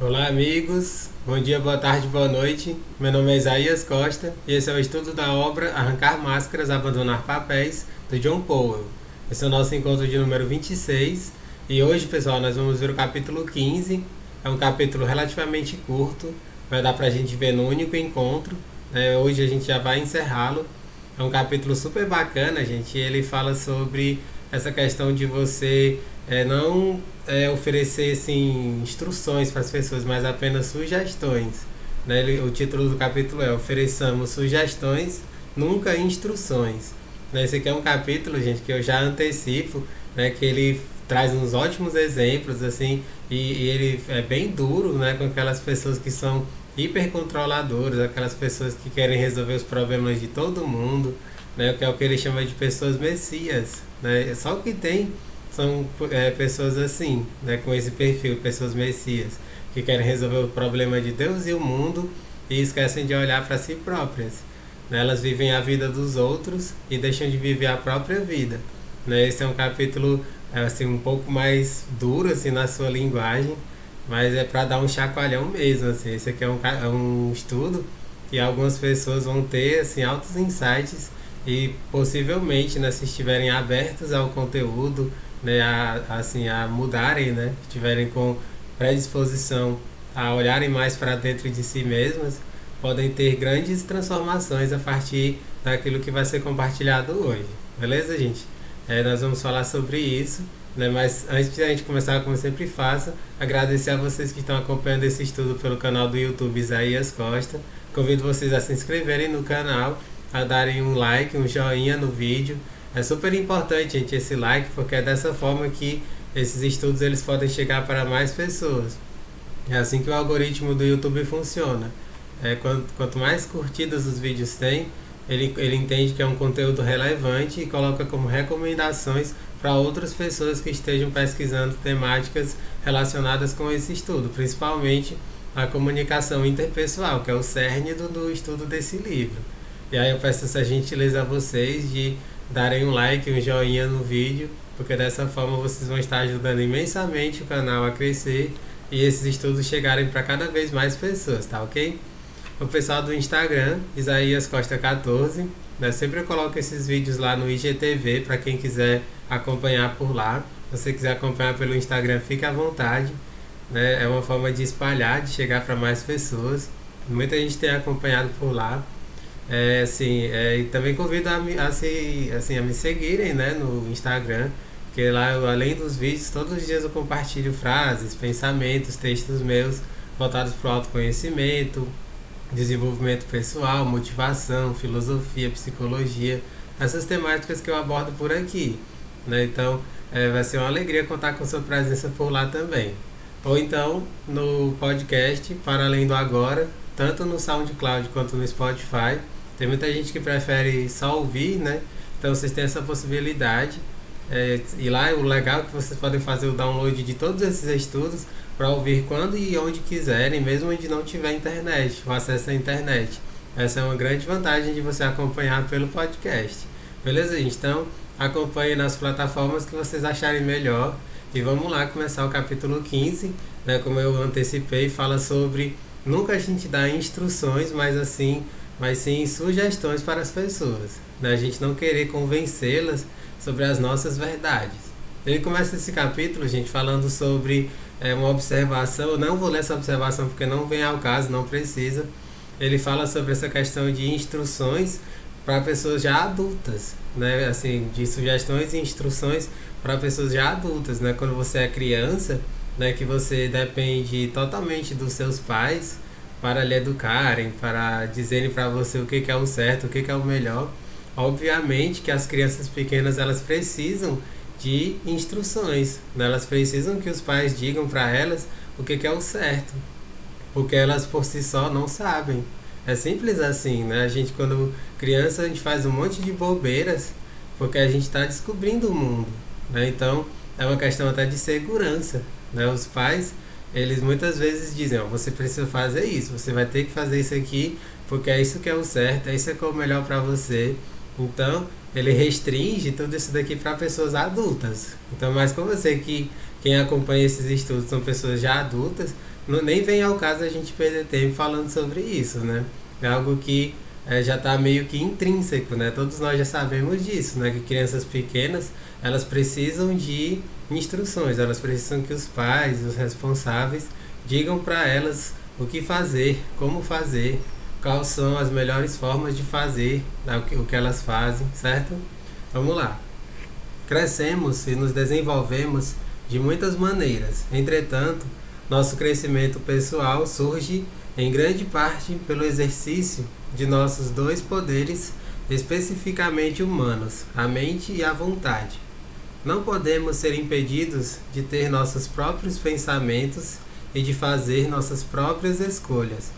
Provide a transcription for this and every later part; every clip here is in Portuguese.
Olá, amigos. Bom dia, boa tarde, boa noite. Meu nome é Isaías Costa e esse é o estudo da obra Arrancar Máscaras, Abandonar Papéis, do John Powell. Esse é o nosso encontro de número 26 e hoje, pessoal, nós vamos ver o capítulo 15. É um capítulo relativamente curto, vai dar pra gente ver no único encontro. Hoje a gente já vai encerrá-lo. É um capítulo super bacana, gente. Ele fala sobre essa questão de você não oferecer assim, instruções para as pessoas, mas apenas sugestões. Né? O título do capítulo é Ofereçamos Sugestões, Nunca Instruções. Né? Esse aqui é um capítulo, gente, que eu já antecipo, né? Que ele traz uns ótimos exemplos, assim, e ele é bem duro, né? Com aquelas pessoas que são hipercontroladoras, aquelas pessoas que querem resolver os problemas de todo mundo, né? Que é o que ele chama de pessoas messias, né? Só o que tem são pessoas assim, né? Com esse perfil, pessoas messias, que querem resolver o problema de Deus e o mundo e esquecem de olhar para si próprias. Né? Elas vivem a vida dos outros e deixam de viver a própria vida. Né? Esse é um capítulo assim um pouco mais duro assim na sua linguagem, mas é para dar um chacoalhão mesmo, assim. Esse aqui é um estudo e algumas pessoas vão ter assim altos insights e possivelmente, né, se estiverem abertos ao conteúdo, né, a mudarem, né, estiverem com predisposição a olharem mais para dentro de si mesmas, podem ter grandes transformações a partir daquilo que vai ser compartilhado hoje. Beleza, gente? Nós vamos falar sobre isso, né? Mas antes de a gente começar, como eu sempre faço, agradecer a vocês que estão acompanhando esse estudo pelo canal do YouTube Isaías Costa. Convido vocês a se inscreverem no canal, a darem um like, um joinha no vídeo. É super importante, gente, esse like, porque é dessa forma que esses estudos eles podem chegar para mais pessoas. É assim que o algoritmo do YouTube funciona. Quanto mais curtidas os vídeos têm, ele entende que é um conteúdo relevante e coloca como recomendações para outras pessoas que estejam pesquisando temáticas relacionadas com esse estudo, principalmente a comunicação interpessoal, que é o cerne do estudo desse livro. E aí eu peço essa gentileza a vocês de darem um like, um joinha no vídeo, porque dessa forma vocês vão estar ajudando imensamente o canal a crescer e esses estudos chegarem para cada vez mais pessoas, tá ok? O pessoal do Instagram, Isaías Costa 14, né? Sempre eu coloco esses vídeos lá no IGTV para quem quiser acompanhar por lá. Se você quiser acompanhar pelo Instagram, fique à vontade, né? É uma forma de espalhar, de chegar para mais pessoas. Muita gente tem acompanhado por lá. E também convido a me seguirem, né, no Instagram, porque lá, além dos vídeos, todos os dias eu compartilho frases, pensamentos, textos meus voltados para o autoconhecimento, desenvolvimento pessoal, motivação, filosofia, psicologia, essas temáticas que eu abordo por aqui, né? Então, vai ser uma alegria contar com sua presença por lá também. Ou então, no podcast Para Além do Agora, tanto no SoundCloud quanto no Spotify. Tem muita gente que prefere só ouvir, né? Então, vocês têm essa possibilidade. E lá o legal é que vocês podem fazer o download de todos esses estudos para ouvir quando e onde quiserem, mesmo onde não tiver internet, o acesso à internet. Essa é uma grande vantagem de você acompanhar pelo podcast. Beleza, gente? Então, acompanhe nas plataformas que vocês acharem melhor. E vamos lá começar o capítulo 15, né? Como eu antecipei, fala sobre nunca a gente dá instruções, mas sim sugestões para as pessoas. Né? A gente não querer convencê-las sobre as nossas verdades. Ele começa esse capítulo, gente, falando sobre uma observação. Eu não vou ler essa observação porque não vem ao caso, não precisa. Ele fala sobre essa questão de instruções para pessoas já adultas, né? Assim, de sugestões e instruções para pessoas já adultas, né? Quando você é criança, né? Que você depende totalmente dos seus pais para lhe educarem, para dizerem para você o que é o certo, o que é o melhor. Obviamente que as crianças pequenas elas precisam de instruções, né? Elas precisam que os pais digam para elas o que é o certo, porque elas por si só não sabem. É simples assim, né? A gente quando criança a gente faz um monte de bobeiras porque a gente está descobrindo o mundo, né? Então é uma questão até de segurança, né? Os pais eles muitas vezes dizem, ó, você precisa fazer isso, você vai ter que fazer isso aqui porque é isso que é o certo, é isso que é o melhor para você. Então, ele restringe tudo isso daqui para pessoas adultas. Então, mas como eu sei que quem acompanha esses estudos são pessoas já adultas, nem vem ao caso a gente perder tempo falando sobre isso, né? É algo que já está meio que intrínseco, né? Todos nós já sabemos disso, né? Que crianças pequenas, elas precisam de instruções, elas precisam que os pais, os responsáveis, digam para elas o que fazer, como fazer, quais são as melhores formas de fazer, né? O que elas fazem, certo? Vamos lá. Crescemos e nos desenvolvemos de muitas maneiras. Entretanto, nosso crescimento pessoal surge em grande parte pelo exercício de nossos dois poderes especificamente humanos, a mente e a vontade. Não podemos ser impedidos de ter nossos próprios pensamentos e de fazer nossas próprias escolhas.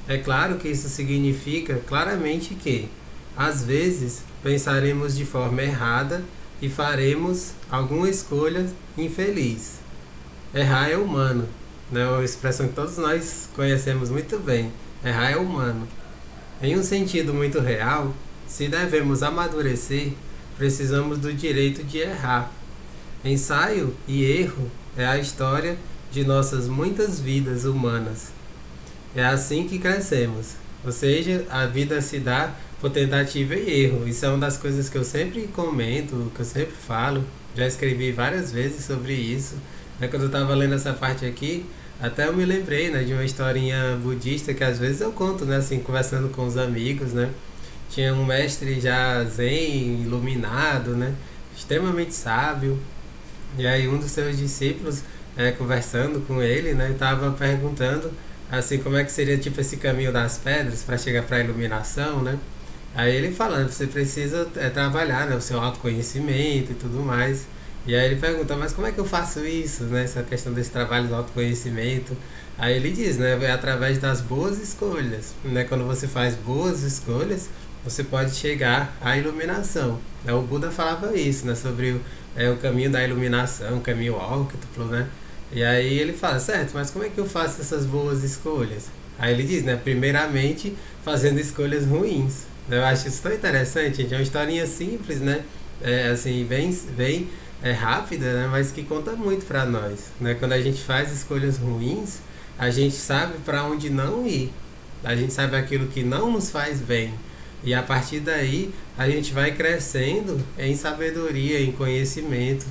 É claro que isso significa claramente que, às vezes, pensaremos de forma errada e faremos alguma escolha infeliz. Errar é humano, né? Uma expressão que todos nós conhecemos muito bem. Errar é humano. Em um sentido muito real, se devemos amadurecer, precisamos do direito de errar. Ensaio e erro é a história de nossas muitas vidas humanas. É assim que crescemos. Ou seja, a vida se dá por tentativa e erro. Isso é uma das coisas que eu sempre comento, que eu sempre falo. Já escrevi várias vezes sobre isso. Quando eu estava lendo essa parte aqui, até eu me lembrei, né, de uma historinha budista que às vezes eu conto, né, assim, conversando com os amigos, né. Tinha um mestre já zen, iluminado, né, extremamente sábio. E aí um dos seus discípulos, conversando com ele, né, estava perguntando assim como é que seria tipo esse caminho das pedras para chegar para a iluminação, né? Aí ele falando, você precisa trabalhar, né, o seu autoconhecimento e tudo mais. E aí ele pergunta, mas como é que eu faço isso, né? Essa questão desse trabalho do autoconhecimento. Aí ele diz, né? É através das boas escolhas, né? Quando você faz boas escolhas, você pode chegar à iluminação. O Buda falava isso, né? Sobre o caminho da iluminação, o caminho óctuplo, né? E aí ele fala, certo, mas como é que eu faço essas boas escolhas? Aí ele diz, né? Primeiramente, fazendo escolhas ruins. Eu acho isso tão interessante, gente. É uma historinha simples, né? Assim, bem rápida, né? Mas que conta muito para nós, né? Quando a gente faz escolhas ruins, a gente sabe para onde não ir. A gente sabe aquilo que não nos faz bem. E a partir daí, a gente vai crescendo em sabedoria, em conhecimento.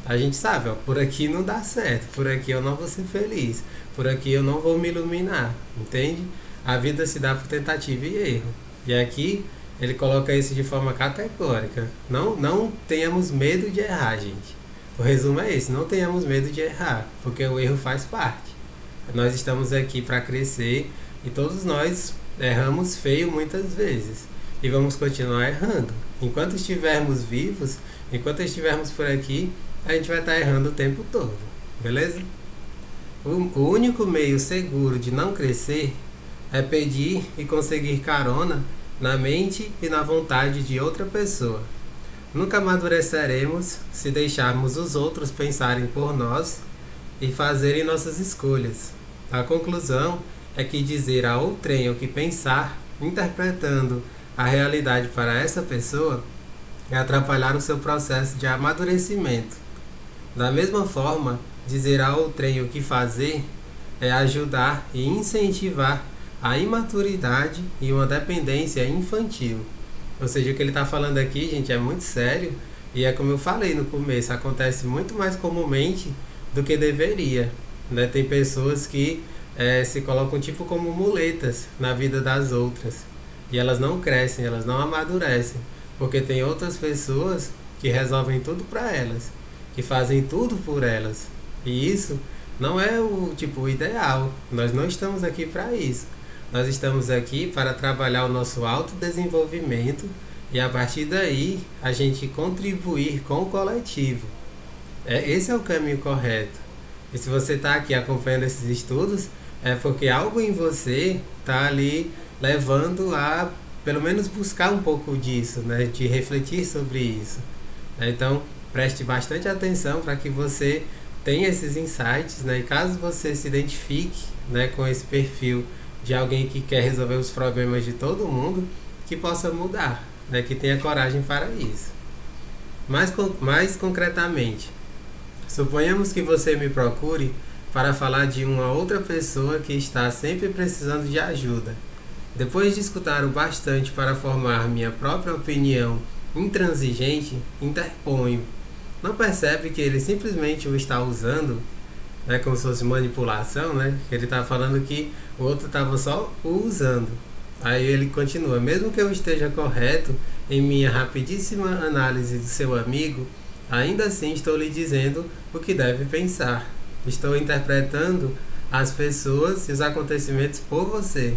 A gente sabe, ó, por aqui não dá certo, por aqui eu não vou ser feliz, por aqui eu não vou me iluminar, entende? A vida se dá por tentativa e erro. E aqui ele coloca isso de forma categórica. Não tenhamos medo de errar, gente. O resumo é esse, não tenhamos medo de errar, porque o erro faz parte. Nós estamos aqui para crescer e todos nós erramos feio muitas vezes. E vamos continuar errando. Enquanto estivermos vivos, enquanto estivermos por aqui, a gente vai estar errando o tempo todo, beleza? O único meio seguro de não crescer é pedir e conseguir carona na mente e na vontade de outra pessoa. Nunca amadureceremos se deixarmos os outros pensarem por nós e fazerem nossas escolhas. A conclusão é que dizer a outrem o que pensar, interpretando a realidade para essa pessoa, é atrapalhar o seu processo de amadurecimento. Da mesma forma, dizer a outrem o que fazer é ajudar e incentivar a imaturidade e uma dependência infantil. Ou seja, o que ele está falando aqui, gente, é muito sério e é como eu falei no começo, acontece muito mais comumente do que deveria, né? Tem pessoas que se colocam tipo como muletas na vida das outras e elas não crescem, elas não amadurecem, porque tem outras pessoas que resolvem tudo para elas, que fazem tudo por elas. E isso não é o ideal. Nós não estamos aqui para isso. Nós estamos aqui para trabalhar o nosso autodesenvolvimento e a partir daí a gente contribuir com o coletivo. Esse é o caminho correto. E se você está aqui acompanhando esses estudos, é porque algo em você está ali levando a, pelo menos, buscar um pouco disso, né? De refletir sobre isso. Então, preste bastante atenção para que você tenha esses insights, né? E caso você se identifique, né, com esse perfil de alguém que quer resolver os problemas de todo mundo, que possa mudar, né? Que tenha coragem para isso. Mais concretamente, suponhamos que você me procure para falar de uma outra pessoa que está sempre precisando de ajuda. Depois de escutar o bastante para formar minha própria opinião intransigente, interponho. Não percebe que ele simplesmente o está usando, né, como se fosse manipulação, né? Ele está falando que o outro estava só o usando. Aí ele continua: mesmo que eu esteja correto em minha rapidíssima análise do seu amigo, ainda assim estou lhe dizendo o que deve pensar. Estou interpretando as pessoas e os acontecimentos por você.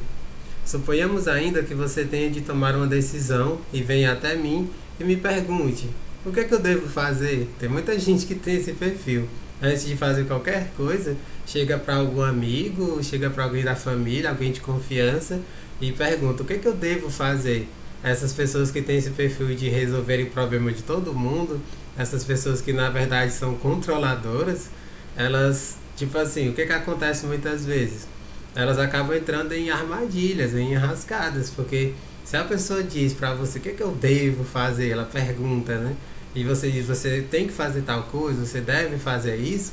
Suponhamos ainda que você tenha de tomar uma decisão e venha até mim e me pergunte: o que é que eu devo fazer? Tem muita gente que tem esse perfil. Antes de fazer qualquer coisa, chega para algum amigo, chega para alguém da família, alguém de confiança e pergunta: o que é que eu devo fazer? Essas pessoas que têm esse perfil de resolverem o problema de todo mundo, essas pessoas que na verdade são controladoras, elas, tipo assim, o que acontece muitas vezes? Elas acabam entrando em armadilhas, em enrascadas, porque se a pessoa diz pra você: o que eu devo fazer, ela pergunta, né? E você diz: você tem que fazer tal coisa, você deve fazer isso.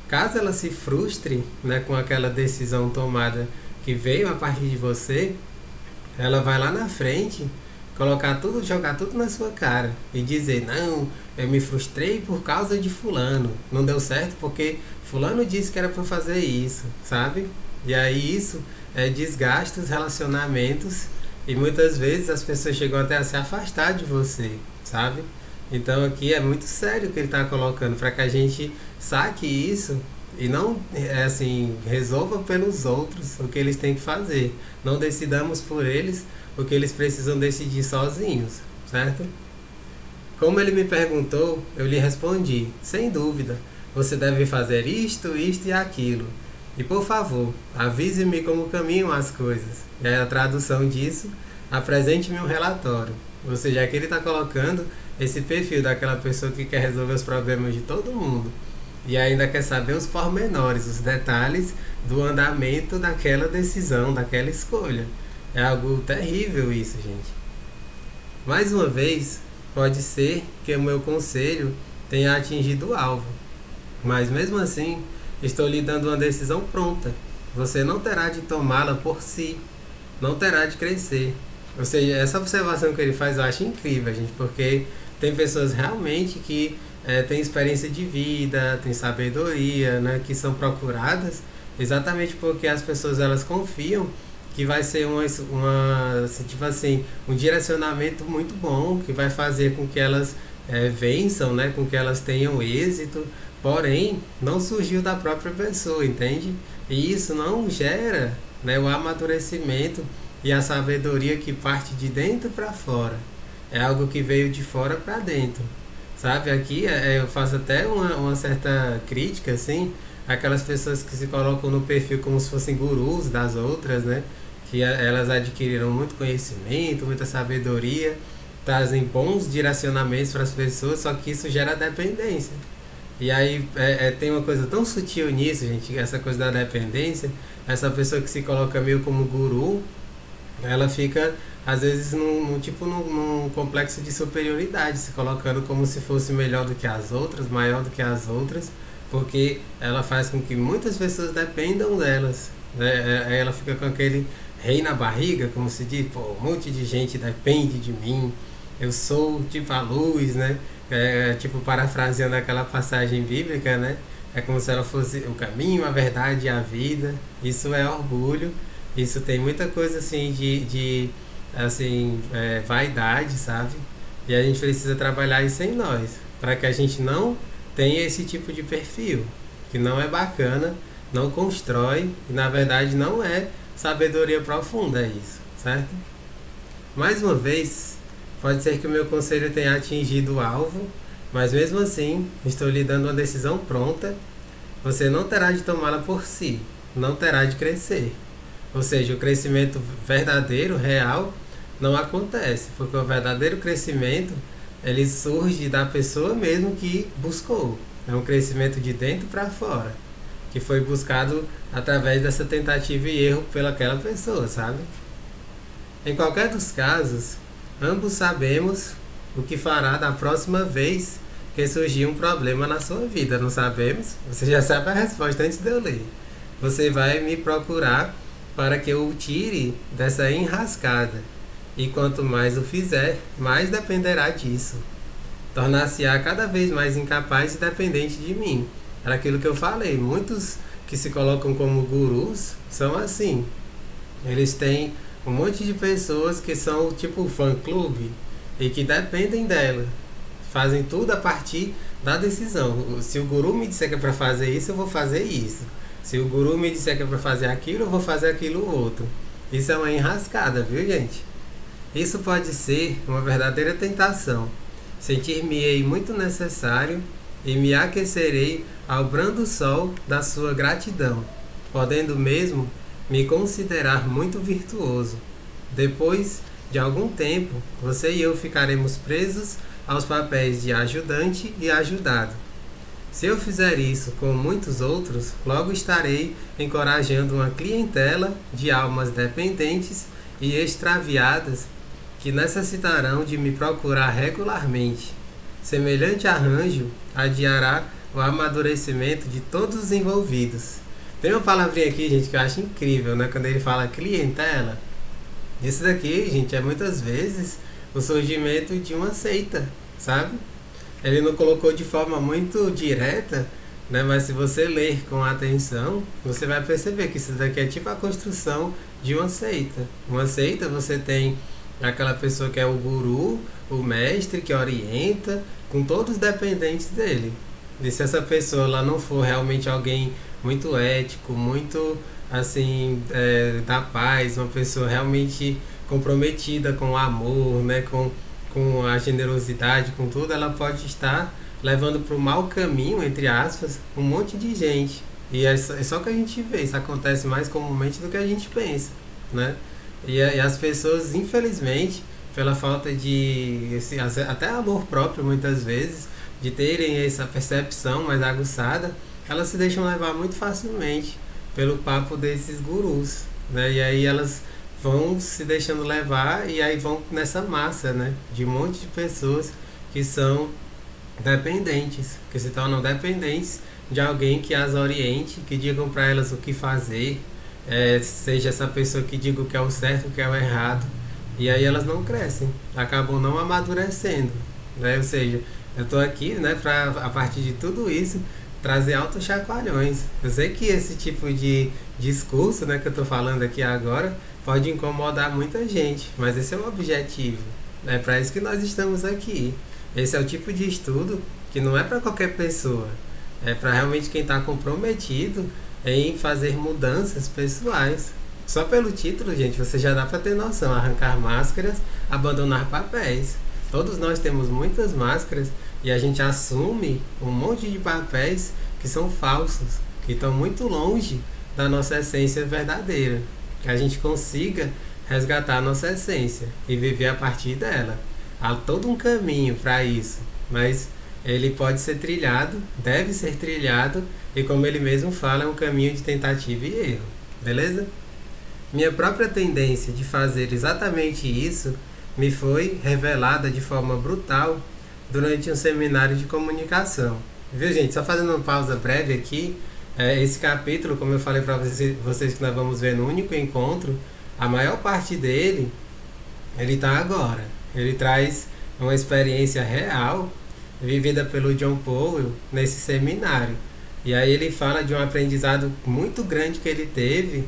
Caso ela se frustre, né, com aquela decisão tomada que veio a partir de você, ela vai lá na frente colocar tudo, jogar tudo na sua cara e dizer: não, eu me frustrei por causa de fulano, não deu certo porque fulano disse que era para fazer isso, sabe? E aí isso desgasta os relacionamentos e muitas vezes as pessoas chegam até a se afastar de você, sabe? Então aqui é muito sério o que ele está colocando, para que a gente saque isso e não, assim, resolva pelos outros o que eles têm que fazer. Não decidamos por eles o que eles precisam decidir sozinhos, certo? Como ele me perguntou, eu lhe respondi: sem dúvida, você deve fazer isto, isto e aquilo. E por favor, avise-me como caminham as coisas. E aí a tradução disso: apresente-me um relatório. Ou seja, aqui ele está colocando esse perfil daquela pessoa que quer resolver os problemas de todo mundo. E ainda quer saber os pormenores, os detalhes do andamento daquela decisão, daquela escolha. É algo terrível isso, gente. Mais uma vez, pode ser que o meu conselho tenha atingido o alvo. Mas mesmo assim, estou lhe dando uma decisão pronta. Você não terá de tomá-la por si. Não terá de crescer. Ou seja, essa observação que ele faz eu acho incrível, gente, porque tem pessoas realmente que têm experiência de vida, têm sabedoria, né, que são procuradas exatamente porque as pessoas elas confiam que vai ser tipo assim, um direcionamento muito bom, que vai fazer com que elas vençam, né, com que elas tenham êxito, porém não surgiu da própria pessoa, entende? E isso não gera, né, o amadurecimento e a sabedoria que parte de dentro para fora. É algo que veio de fora para dentro, sabe? Aqui eu faço até uma certa crítica, assim, aquelas pessoas que se colocam no perfil como se fossem gurus das outras, né? Que elas adquiriram muito conhecimento, muita sabedoria, trazem bons direcionamentos para as pessoas, só que isso gera dependência. E aí tem uma coisa tão sutil nisso, gente, essa coisa da dependência. Essa pessoa que se coloca meio como guru, ela fica às vezes num complexo de superioridade, se colocando como se fosse melhor do que as outras, maior do que as outras, porque ela faz com que muitas pessoas dependam delas, né? Ela fica com aquele rei na barriga, como se diz: pô, um monte de gente depende de mim, eu sou tipo a luz, né? Tipo parafraseando aquela passagem bíblica, né? É como se ela fosse o caminho, a verdade e a vida. Isso é orgulho. Isso tem muita coisa assim de vaidade, sabe? E a gente precisa trabalhar isso em nós, para que a gente não tenha esse tipo de perfil, que não é bacana, não constrói e na verdade não é sabedoria profunda isso, certo? Mais uma vez, pode ser que o meu conselho tenha atingido o alvo, mas mesmo assim estou lhe dando uma decisão pronta. Você não terá de tomá-la por si, não terá de crescer. Ou seja, o crescimento verdadeiro, real, não acontece, porque o verdadeiro crescimento ele surge da pessoa mesmo que buscou. É um crescimento de dentro para fora, que foi buscado através dessa tentativa e erro pelaquela pessoa, sabe? Em qualquer dos casos, ambos sabemos o que fará da próxima vez que surgiu um problema na sua vida, não sabemos? Você já sabe a resposta antes de eu ler. Você vai me procurar para que eu o tire dessa enrascada. E quanto mais o fizer, mais dependerá disso. Tornar-se-á cada vez mais incapaz e dependente de mim. Era aquilo que eu falei. Muitos que se colocam como gurus são assim. Eles têm um monte de pessoas que são tipo fã-clube e que dependem dela. Fazem tudo a partir da decisão. Se o guru me disser que é para fazer isso, eu vou fazer isso. Se o guru me disser que é para fazer aquilo, eu vou fazer aquilo outro. Isso é uma enrascada, viu, gente? Isso pode ser uma verdadeira tentação. Sentir-me-ei muito necessário e me aquecerei ao brando sol da sua gratidão, podendo mesmo me considerar muito virtuoso. Depois de algum tempo, você e eu ficaremos presos aos papéis de ajudante e ajudado. Se eu fizer isso com muitos outros, logo estarei encorajando uma clientela de almas dependentes e extraviadas que necessitarão de me procurar regularmente. Semelhante arranjo adiará o amadurecimento de todos os envolvidos. Tem uma palavrinha aqui, gente, que eu acho incrível, né? Quando ele fala clientela. Isso daqui, gente, é muitas vezes o surgimento de uma seita, sabe? Ele não colocou de forma muito direta, né? Mas se você ler com atenção, você vai perceber que isso daqui é tipo a construção de uma seita. Uma seita, você tem aquela pessoa que é o guru, o mestre que orienta, com todos os dependentes dele. E se essa pessoa ela não for realmente alguém muito ético, muito assim, da paz, uma pessoa realmente comprometida com o amor, né, com a generosidade, com tudo, ela pode estar levando para o mau caminho, entre aspas, um monte de gente. E é só que a gente vê, isso acontece mais comumente do que a gente pensa, né? E as pessoas, infelizmente, pela falta de até amor próprio, muitas vezes, de terem essa percepção mais aguçada, elas se deixam levar muito facilmente pelo papo desses gurus, né? E aí elas vão se deixando levar e aí vão nessa massa, né, de um monte de pessoas que são dependentes, que se tornam dependentes de alguém que as oriente, que digam para elas o que fazer, seja essa pessoa que diga o que é o certo, o que é o errado, e aí elas não crescem, acabam não amadurecendo, né? Ou seja, eu estou aqui, né, para a partir de tudo isso trazer altos chacoalhões. Eu sei que esse tipo de discurso, né, que eu estou falando aqui agora pode incomodar muita gente, mas esse é o objetivo, é para isso que nós estamos aqui. Esse é o tipo de estudo que não é para qualquer pessoa, é para realmente quem está comprometido em fazer mudanças pessoais. Só pelo título, gente, você já dá para ter noção: arrancar máscaras, abandonar papéis. Todos nós temos muitas máscaras e a gente assume um monte de papéis que são falsos, que estão muito longe da nossa essência verdadeira. Que a gente consiga resgatar a nossa essência e viver a partir dela. Há todo um caminho para isso, mas ele pode ser trilhado, deve ser trilhado, e como ele mesmo fala, é um caminho de tentativa e erro, beleza? Minha própria tendência de fazer exatamente isso me foi revelada de forma brutal durante um seminário de comunicação. Viu, gente? Só fazendo uma pausa breve aqui, esse capítulo, como eu falei para vocês que nós vamos ver no único encontro, a maior parte dele, ele está agora. Ele traz uma experiência real vivida pelo John Powell nesse seminário. E aí ele fala de um aprendizado muito grande que ele teve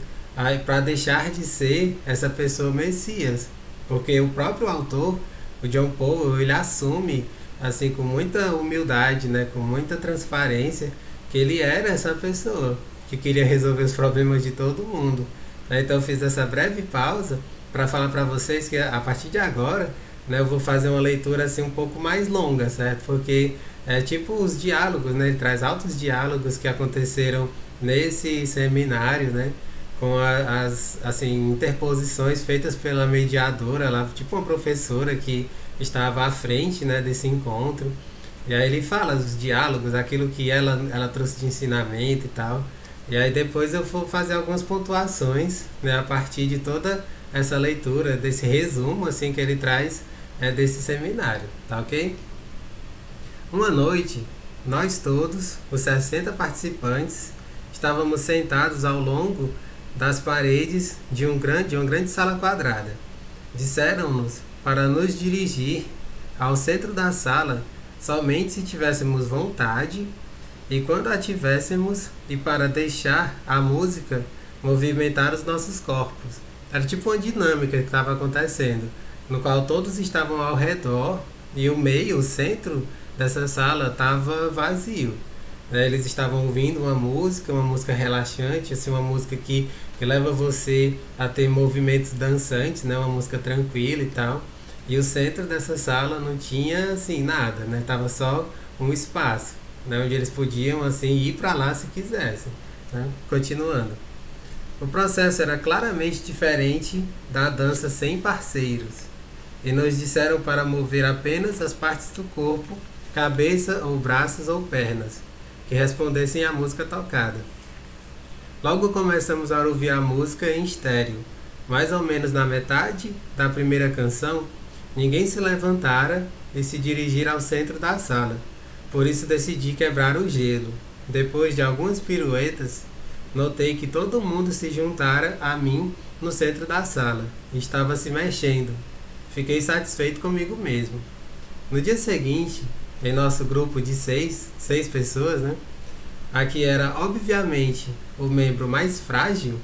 para deixar de ser essa pessoa Messias. Porque o próprio autor, o John Powell, ele assume assim com muita humildade, né, com muita transparência, que ele era essa pessoa que queria resolver os problemas de todo mundo. Então eu fiz essa breve pausa para falar para vocês que a partir de agora, né, eu vou fazer uma leitura assim um pouco mais longa, certo? Porque é tipo os diálogos, né? Ele traz altos diálogos que aconteceram nesse seminário, né? Com as assim, interposições feitas pela mediadora, lá, tipo uma professora que estava à frente, né, desse encontro. E aí ele fala dos diálogos, aquilo que ela trouxe de ensinamento e tal. E aí depois eu vou fazer algumas pontuações, né, a partir de toda essa leitura, desse resumo assim que ele traz desse seminário, tá ok? Uma noite, nós todos, os 60 participantes, estávamos sentados ao longo das paredes de uma grande sala quadrada. Disseram-nos para nos dirigir ao centro da sala somente se tivéssemos vontade e quando a tivéssemos e para deixar a música movimentar os nossos corpos. Era tipo uma dinâmica que estava acontecendo, no qual todos estavam ao redor e o meio, o centro dessa sala estava vazio. Eles estavam ouvindo uma música relaxante, assim, uma música que leva você a ter movimentos dançantes, né? Uma música tranquila e tal. E o centro dessa sala não tinha assim nada, né? Tava só um espaço, né? Onde eles podiam assim ir para lá se quisessem, né? Continuando. O processo era claramente diferente da dança sem parceiros. E nos disseram para mover apenas as partes do corpo, cabeça ou braços ou pernas, que respondessem à música tocada. Logo começamos a ouvir a música em estéreo. Mais ou menos na metade da primeira canção, ninguém se levantara e se dirigir ao centro da sala. Por isso decidi quebrar o gelo. Depois de algumas piruetas, notei que todo mundo se juntara a mim no centro da sala e estava se mexendo. Fiquei satisfeito comigo mesmo. No dia seguinte, em nosso grupo de seis pessoas, né? A que era obviamente o membro mais frágil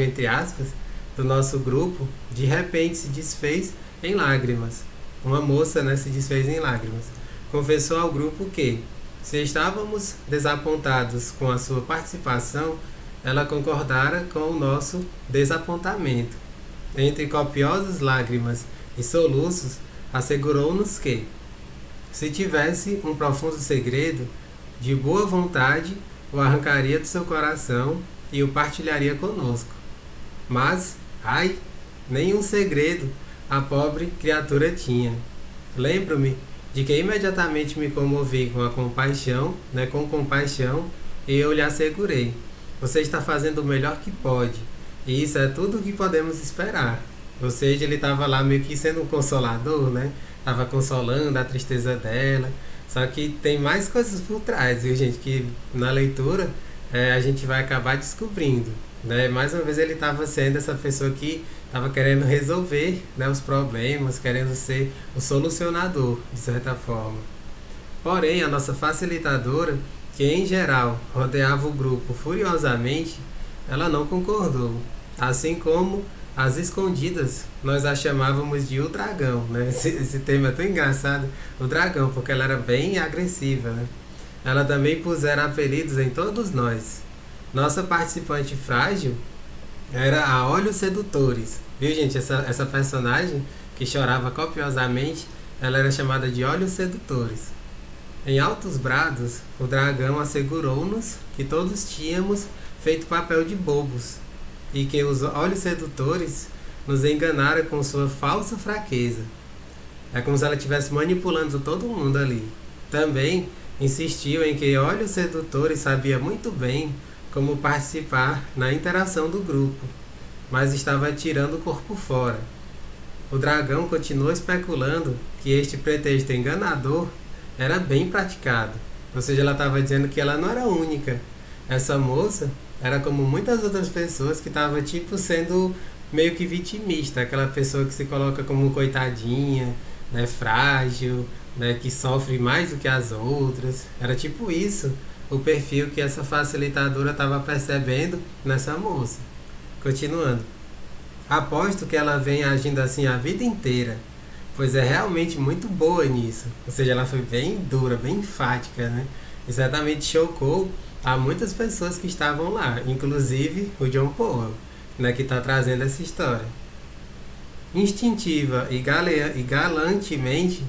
entre aspas, do nosso grupo, de repente se desfez em lágrimas. Uma moça, né, se desfez em lágrimas. Confessou ao grupo que, se estávamos desapontados com a sua participação, ela concordara com o nosso desapontamento. Entre copiosas lágrimas e soluços, assegurou-nos que, se tivesse um profundo segredo, de boa vontade o arrancaria do seu coração e o partilharia conosco. Mas, ai, nenhum segredo a pobre criatura tinha. Lembro-me de que imediatamente me comovi com compaixão, e eu lhe assegurei: você está fazendo o melhor que pode, e isso é tudo o que podemos esperar. Ou seja, ele estava lá meio que sendo um consolador, né? Estava consolando a tristeza dela. Só que tem mais coisas por trás, viu, gente? Que na leitura a gente vai acabar descobrindo, né? Mais uma vez ele estava sendo essa pessoa que estava querendo resolver, né, os problemas, querendo ser o solucionador, de certa forma. Porém, a nossa facilitadora, que em geral rodeava o grupo furiosamente, ela não concordou. Assim como as escondidas, nós a chamávamos de o dragão, né? Esse termo é tão engraçado, o dragão, porque ela era bem agressiva, né? Ela também pusera apelidos em todos nós. Nossa participante frágil era a Olhos Sedutores. Viu, gente? Essa personagem que chorava copiosamente, ela era chamada de Olhos Sedutores. Em altos brados, o dragão assegurou-nos que todos tínhamos feito papel de bobos e que os olhos sedutores nos enganaram com sua falsa fraqueza. É como se ela estivesse manipulando todo mundo ali. Também insistiu em que olhos sedutores sabia muito bem como participar na interação do grupo, mas estava tirando o corpo fora. O dragão continuou especulando que este pretexto enganador era bem praticado. Ou seja, ela estava dizendo que ela não era única. Essa moça era como muitas outras pessoas que estavam tipo sendo meio que vitimista, aquela pessoa que se coloca como coitadinha, né, frágil, né, que sofre mais do que as outras. Era tipo isso o perfil que essa facilitadora estava percebendo nessa moça. Continuando. Aposto que ela vem agindo assim a vida inteira, pois é realmente muito boa nisso. Ou seja, ela foi bem dura, bem enfática, né? E certamente chocou a muitas pessoas que estavam lá, inclusive o John Powell, né, que está trazendo essa história. Instintiva e galantemente,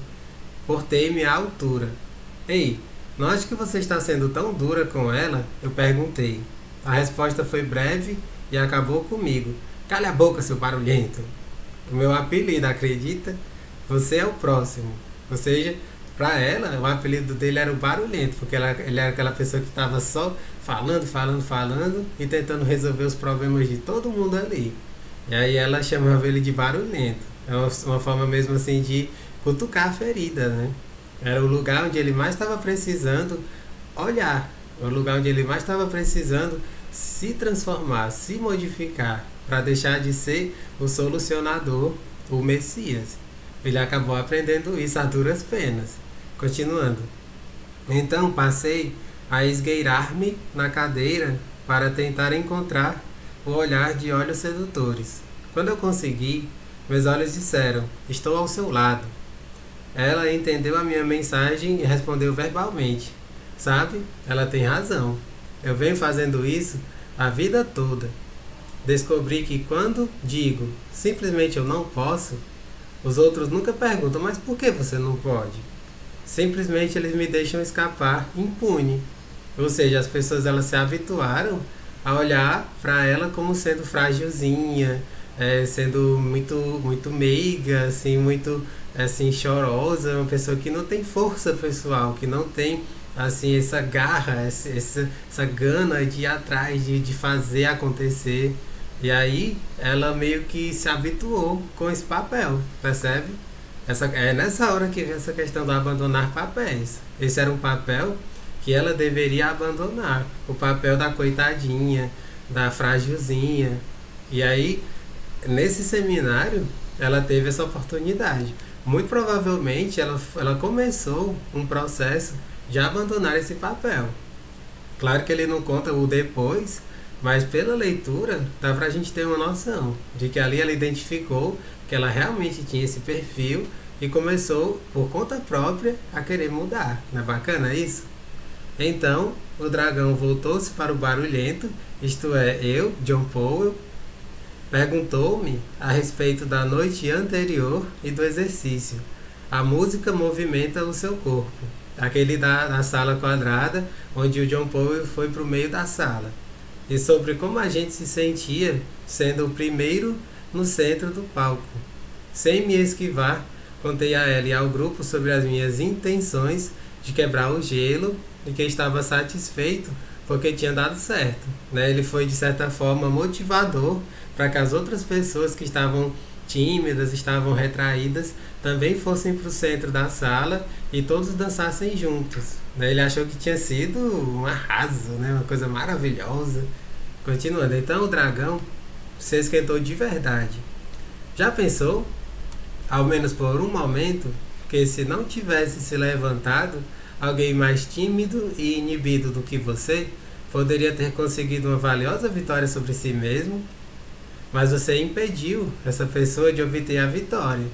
portei-me à altura. Ei, note que você está sendo tão dura com ela? Eu perguntei. A resposta foi breve e acabou comigo. Cala a boca, seu barulhento. O meu apelido, acredita? Você é o próximo. Ou seja, para ela, o apelido dele era o barulhento, porque ele era aquela pessoa que estava só falando e tentando resolver os problemas de todo mundo ali. E aí ela chamava ele de barulhento. É uma forma mesmo assim de cutucar a ferida, né? Era o lugar onde ele mais estava precisando olhar. O lugar onde ele mais estava precisando se transformar, se modificar, para deixar de ser o solucionador, o Messias. Ele acabou aprendendo isso a duras penas. Continuando. Então passei a esgueirar-me na cadeira para tentar encontrar o olhar de olhos sedutores. Quando eu consegui, meus olhos disseram: estou ao seu lado. Ela entendeu a minha mensagem e respondeu verbalmente: sabe, ela tem razão. Eu venho fazendo isso a vida toda. Descobri que quando digo simplesmente eu não posso, os outros nunca perguntam: mas por que você não pode? Simplesmente eles me deixam escapar impune. Ou seja, as pessoas elas se habituaram a olhar para ela como sendo frágilzinha, sendo muito meiga, assim, muito assim chorosa, uma pessoa que não tem força pessoal, que não tem assim essa garra, essa gana de ir atrás, de fazer acontecer. E aí ela meio que se habituou com esse papel, percebe? É nessa hora que vem essa questão do abandonar papéis. Esse era um papel que ela deveria abandonar, o papel da coitadinha, da frágilzinha. E aí, nesse seminário, ela teve essa oportunidade. Muito provavelmente ela começou um processo de abandonar esse papel. Claro que ele não conta o depois, mas pela leitura dá pra gente ter uma noção de que ali ela identificou que ela realmente tinha esse perfil e começou por conta própria a querer mudar. Não é bacana isso? Então o dragão voltou-se para o barulhento, isto é, eu, John Powell, perguntou-me a respeito da noite anterior e do exercício. A música movimenta o seu corpo. Aquele da sala quadrada, onde o John Powell foi para o meio da sala. E sobre como a gente se sentia sendo o primeiro no centro do palco. Sem me esquivar, contei a ela e ao grupo sobre as minhas intenções de quebrar o gelo e que estava satisfeito porque tinha dado certo. Né? Ele foi, de certa forma, motivador para que as outras pessoas que estavam tímidas, estavam retraídas, também fossem para o centro da sala e todos dançassem juntos. Né? Ele achou que tinha sido um arraso, né? Uma coisa maravilhosa. Continuando, então o dragão se esquentou de verdade. Já pensou, ao menos por um momento, que se não tivesse se levantado, alguém mais tímido e inibido do que você poderia ter conseguido uma valiosa vitória sobre si mesmo? Mas você impediu essa pessoa de obter a vitória.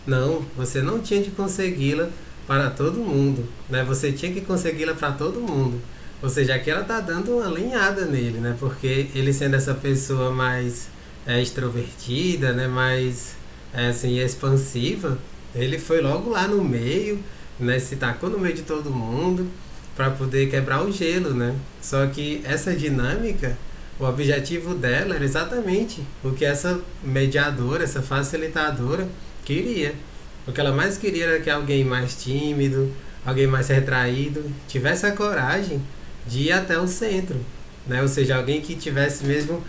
Não, você não tinha de consegui-la para todo mundo, né? Você tinha que consegui-la para todo mundo. Ou seja, aqui ela está dando uma alinhada nele, né? Porque ele sendo essa pessoa mais extrovertida, né? Mais assim, expansiva, ele foi logo lá no meio, né? Se tacou no meio de todo mundo para poder quebrar o gelo, né? Só que essa dinâmica, o objetivo dela era exatamente o que essa mediadora, essa facilitadora queria. O que ela mais queria era que alguém mais tímido, alguém mais retraído, tivesse a coragem de ir até o centro. Né? Ou seja, alguém que tivesse mesmo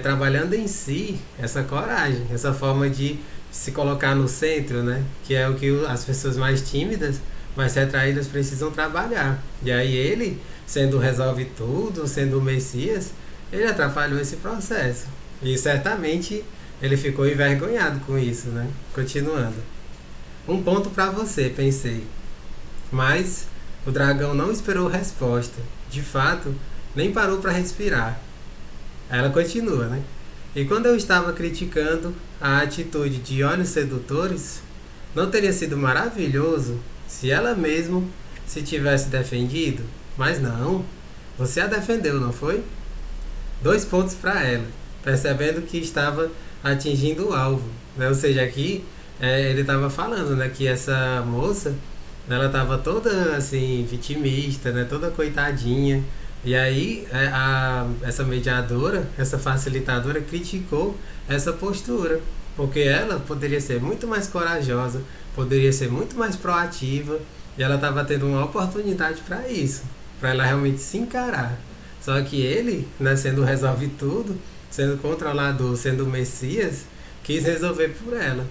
trabalhando em si essa coragem, essa forma de se colocar no centro, né? Que é o que as pessoas mais tímidas, mais retraídas precisam trabalhar. E aí ele, sendo o resolve tudo, sendo o Messias, ele atrapalhou esse processo. E certamente ele ficou envergonhado com isso, né? Continuando. Um ponto para você, pensei. Mas o dragão não esperou resposta. De fato, nem parou para respirar. Ela continua, né? E quando eu estava criticando a atitude de olhos sedutores, não teria sido maravilhoso se ela mesma se tivesse defendido? Mas não. Você a defendeu, não foi? 2 pontos para ela, percebendo que estava atingindo o alvo, né? Ou seja, aqui ele estava falando, né, que essa moça, ela estava toda assim vitimista, né, toda coitadinha. E aí essa mediadora, essa facilitadora criticou essa postura, porque ela poderia ser muito mais corajosa, poderia ser muito mais proativa, e ela estava tendo uma oportunidade para isso, para ela realmente se encarar. Só que ele, né, sendo o resolve tudo, sendo controlador, sendo o Messias, quis resolver por ela.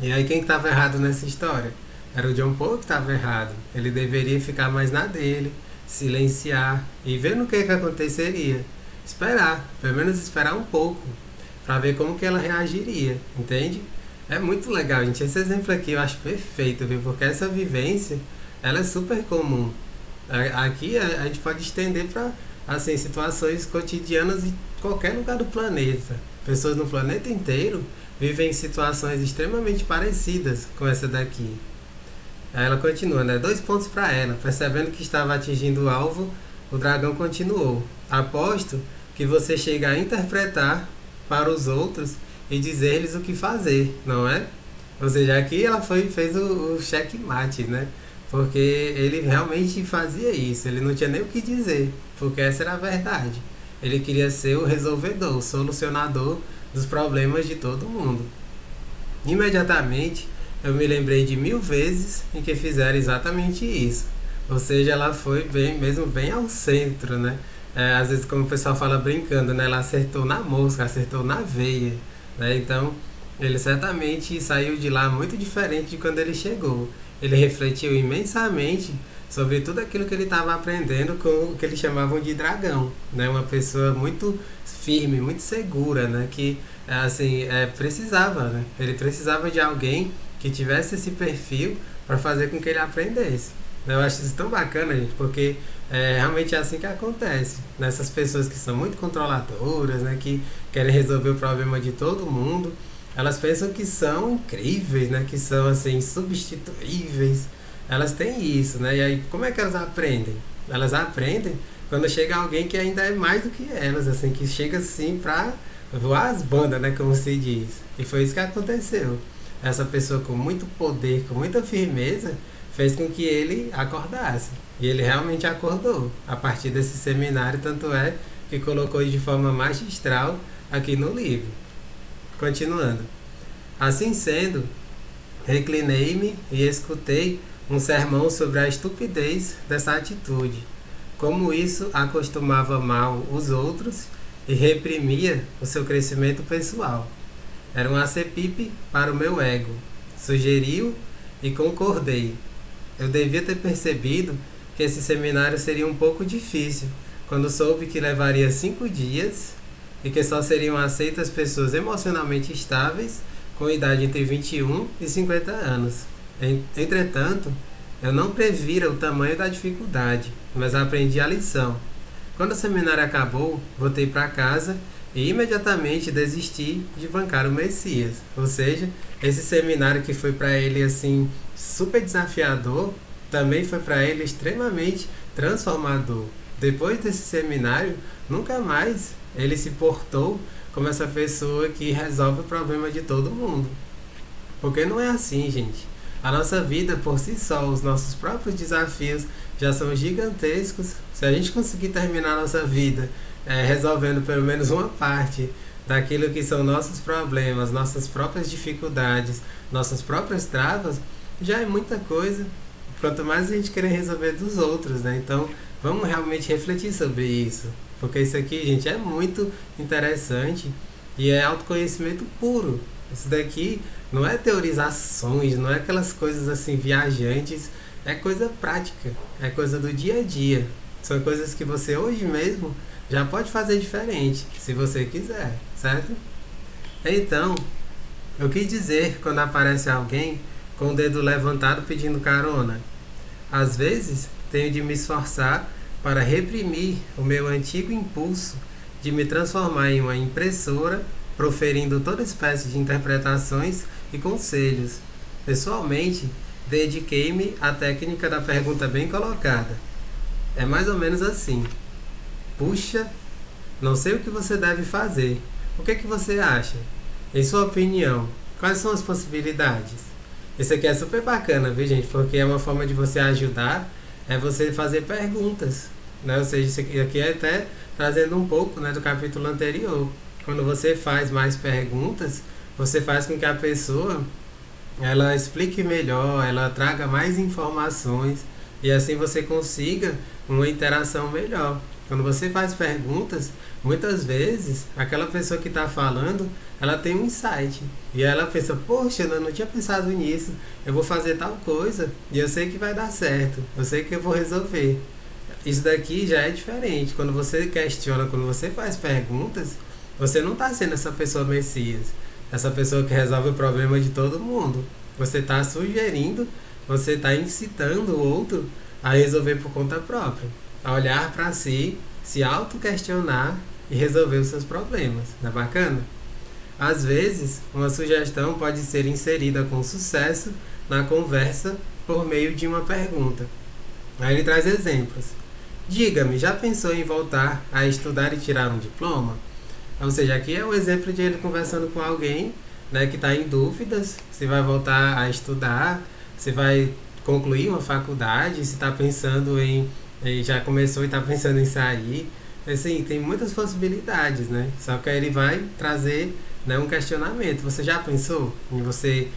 E aí quem estava errado nessa história? Era o John Paul que estava errado. Ele deveria ficar mais na dele, silenciar e ver no que aconteceria. Esperar, pelo menos esperar um pouco, para ver como que ela reagiria, entende? É muito legal, gente. Esse exemplo aqui eu acho perfeito, viu? Porque essa vivência, ela é super comum. Aqui a gente pode estender para assim, situações cotidianas em qualquer lugar do planeta. Pessoas no planeta inteiro vivem situações extremamente parecidas com essa daqui. Aí ela continua, né? 2 pontos para ela. Percebendo que estava atingindo o alvo, o dragão continuou. Aposto que você chega a interpretar para os outros e dizer-lhes o que fazer, não é? Ou seja, aqui ela fez o checkmate, né? Porque ele realmente fazia isso, ele não tinha nem o que dizer, porque essa era a verdade. Ele queria ser o resolvedor, o solucionador dos problemas de todo mundo. Imediatamente, eu me lembrei de 1000 vezes em que fizeram exatamente isso. Ou seja, ela foi bem ao centro, né? Às vezes, como o pessoal fala brincando, né? Ela acertou na mosca, acertou na veia, né? Então, ele certamente saiu de lá muito diferente de quando ele chegou. Ele refletiu imensamente sobre tudo aquilo que ele estava aprendendo com o que eles chamavam de dragão, né? Uma pessoa muito firme, muito segura, né? Que assim precisava, né? Ele precisava de alguém que tivesse esse perfil para fazer com que ele aprendesse. Eu acho isso tão bacana, gente, porque realmente é assim que acontece. Nessas pessoas que são muito controladoras, né? Que querem resolver o problema de todo mundo, elas pensam que são incríveis, né? Que são assim insubstituíveis. Elas têm isso, né? E aí como é que elas aprendem? Elas aprendem quando chega alguém que ainda é mais do que elas, assim, que chega assim pra voar as bandas, né? Como se diz. E foi isso que aconteceu. Essa pessoa com muito poder, com muita firmeza, fez com que ele acordasse. E ele realmente acordou a partir desse seminário, tanto é que colocou de forma magistral aqui no livro. Continuando. Assim sendo, reclinei-me e escutei um sermão sobre a estupidez dessa atitude, como isso acostumava mal os outros e reprimia o seu crescimento pessoal. Era um acepipe para o meu ego. Sugeriu e concordei. Eu devia ter percebido que esse seminário seria um pouco difícil, quando soube que levaria 5 dias e que só seriam aceitas pessoas emocionalmente estáveis com idade entre 21 e 50 anos. Entretanto, eu não previra o tamanho da dificuldade, mas aprendi a lição. Quando o seminário acabou, voltei para casa e imediatamente desisti de bancar o Messias. Ou seja, esse seminário que foi para ele assim super desafiador, também foi para ele extremamente transformador. Depois desse seminário, nunca mais ele se portou como essa pessoa que resolve o problema de todo mundo. Porque não é assim, gente. A nossa vida por si só, os nossos próprios desafios já são gigantescos. Se a gente conseguir terminar a nossa vida resolvendo pelo menos uma parte daquilo que são nossos problemas, nossas próprias dificuldades, nossas próprias travas, já é muita coisa. Quanto mais a gente querer resolver dos outros, né? Então, vamos realmente refletir sobre isso. Porque isso aqui, gente, é muito interessante e é autoconhecimento puro. Isso daqui não é teorizações, não é aquelas coisas assim viajantes, é coisa prática, é coisa do dia a dia. São coisas que você hoje mesmo já pode fazer diferente, se você quiser, certo? Então, eu quis dizer quando aparece alguém com o dedo levantado pedindo carona. Às vezes, tenho de me esforçar para reprimir o meu antigo impulso de me transformar em uma impressora, proferindo toda espécie de interpretações e conselhos. Pessoalmente, dediquei-me à técnica da pergunta bem colocada. É mais ou menos assim. Puxa, não sei o que você deve fazer. O que você acha? Em sua opinião, quais são as possibilidades? Isso aqui é super bacana, viu, gente? Porque é uma forma de você ajudar, é você fazer perguntas, né? Ou seja, isso aqui é até trazendo um pouco, né, do capítulo anterior. Quando você faz mais perguntas, você faz com que a pessoa ela explique melhor, ela traga mais informações e assim você consiga uma interação melhor. Quando você faz perguntas, muitas vezes aquela pessoa que está falando, ela tem um insight. E ela pensa, poxa, eu não tinha pensado nisso, eu vou fazer tal coisa e eu sei que vai dar certo, eu sei que eu vou resolver. Isso daqui já é diferente. Quando você questiona, quando você faz perguntas, você não está sendo essa pessoa messias, essa pessoa que resolve o problema de todo mundo. Você está sugerindo, você está incitando o outro a resolver por conta própria, a olhar para si, se auto-questionar e resolver os seus problemas. Não é bacana? Às vezes, uma sugestão pode ser inserida com sucesso na conversa por meio de uma pergunta. Aí ele traz exemplos. Diga-me, já pensou em voltar a estudar e tirar um diploma? Ou seja, aqui é o exemplo de ele conversando com alguém, né, que está em dúvidas se vai voltar a estudar, se vai concluir uma faculdade, se está pensando já começou e está pensando em sair. Assim, tem muitas possibilidades, né? Só que aí ele vai trazer, né, um questionamento. Você já pensou em você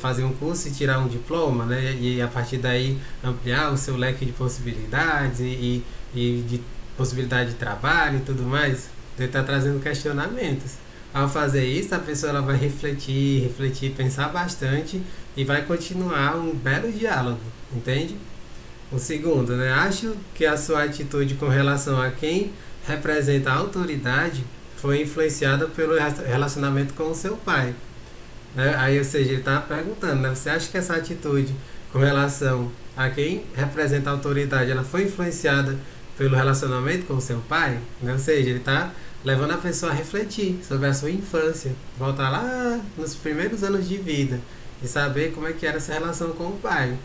fazer um curso e tirar um diploma, né? E a partir daí ampliar o seu leque de possibilidades e de possibilidade de trabalho e tudo mais? Ele está trazendo questionamentos. Ao fazer isso, a pessoa ela vai refletir, pensar bastante e vai continuar um belo diálogo, entende? O segundo, né? Acho que a sua atitude com relação a quem representa a autoridade foi influenciada pelo relacionamento com o seu pai. Né? Aí, ou seja, ele está perguntando, né? Você acha que essa atitude com relação a quem representa a autoridade, ela foi influenciada pelo relacionamento com o seu pai? Né? Ou seja, ele está levando a pessoa a refletir sobre a sua infância, voltar lá nos primeiros anos de vida e saber como é que era essa relação com o pai.